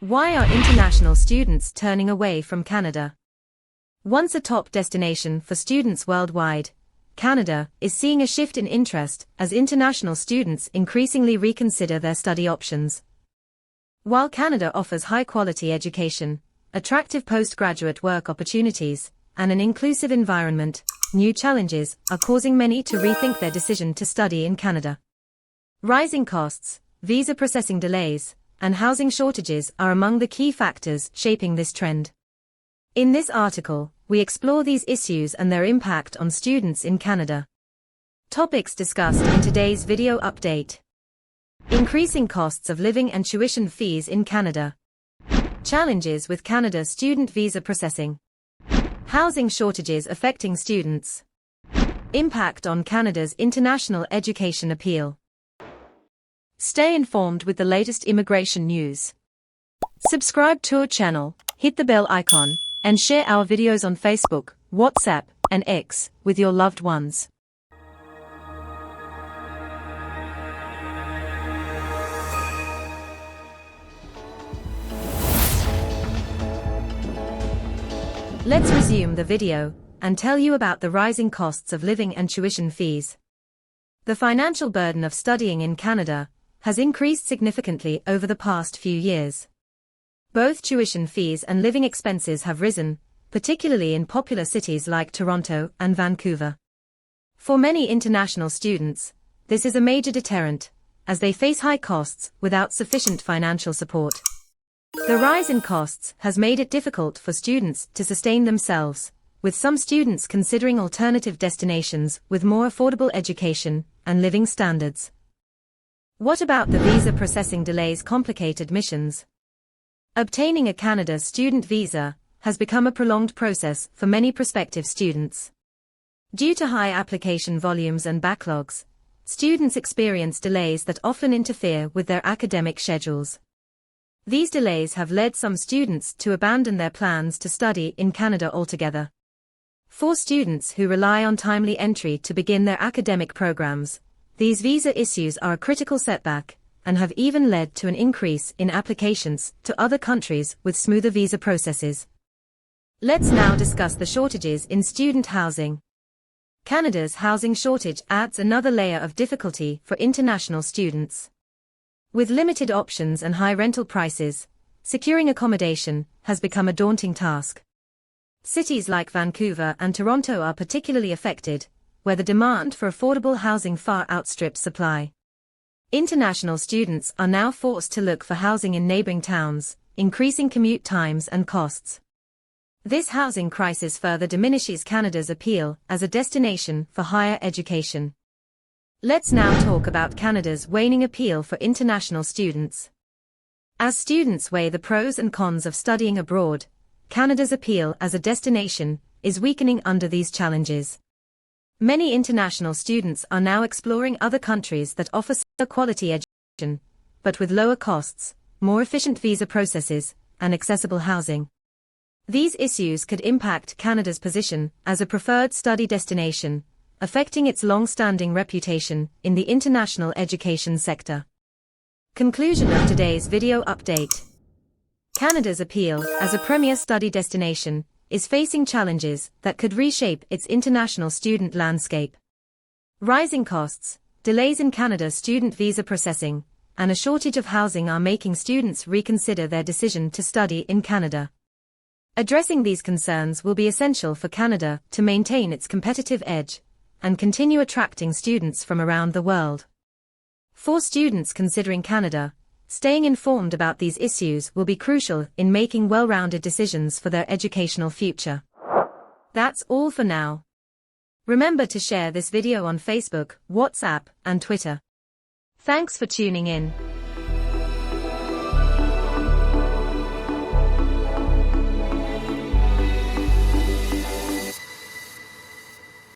Why are international students turning away from Canada? Once a top destination for students worldwide, Canada is seeing a shift in interest as international students increasingly reconsider their study options. While Canada offers high-quality education, attractive postgraduate work opportunities, and an inclusive environment, new challenges are causing many to rethink their decision to study in Canada. Rising costs, visa processing delays, and housing shortages are among the key factors shaping this trend. In this article, we explore these issues and their impact on students in Canada. Topics discussed in today's video update: increasing costs of living and tuition fees in Canada, challenges with Canada student visa processing, housing shortages affecting students, impact on Canada's international education appeal. Stay informed with the latest immigration news. Subscribe to our channel, hit the bell icon, and share our videos on Facebook, WhatsApp, and X with your loved ones. Let's resume the video and tell you about the rising costs of living and tuition fees. The financial burden of studying in Canada has increased significantly over the past few years. Both tuition fees and living expenses have risen, particularly in popular cities like Toronto and Vancouver. For many international students, this is a major deterrent, as they face high costs without sufficient financial support. The rise in costs has made it difficult for students to sustain themselves, with some students considering alternative destinations with more affordable education and living standards. What about the visa processing delays complicate admissions? Obtaining a Canada student visa has become a prolonged process for many prospective students. Due to high application volumes and backlogs, students experience delays that often interfere with their academic schedules. These delays have led some students to abandon their plans to study in Canada altogether. For students who rely on timely entry to begin their academic programs, these visa issues are a critical setback, and have even led to an increase in applications to other countries with smoother visa processes. Let's now discuss the shortages in student housing. Canada's housing shortage adds another layer of difficulty for international students. With limited options and high rental prices, securing accommodation has become a daunting task. Cities like Vancouver and Toronto are particularly affected, where the demand for affordable housing far outstrips supply. International students are now forced to look for housing in neighboring towns, increasing commute times and costs. This housing crisis further diminishes Canada's appeal as a destination for higher education. Let's now talk about Canada's waning appeal for international students. As students weigh the pros and cons of studying abroad, Canada's appeal as a destination is weakening under these challenges. Many international students are now exploring other countries that offer similar quality education, but with lower costs, more efficient visa processes, and accessible housing. These issues could impact Canada's position as a preferred study destination, affecting its long-standing reputation in the international education sector. Conclusion of today's video update: Canada's appeal as a premier study destination is facing challenges that could reshape its international student landscape. Rising costs, delays in Canada's student visa processing, and a shortage of housing are making students reconsider their decision to study in Canada. Addressing these concerns will be essential for Canada to maintain its competitive edge and continue attracting students from around the world. For students considering Canada, staying informed about these issues will be crucial in making well-rounded decisions for their educational future. That's all for now. Remember to share this video on Facebook, WhatsApp, and Twitter. Thanks for tuning in.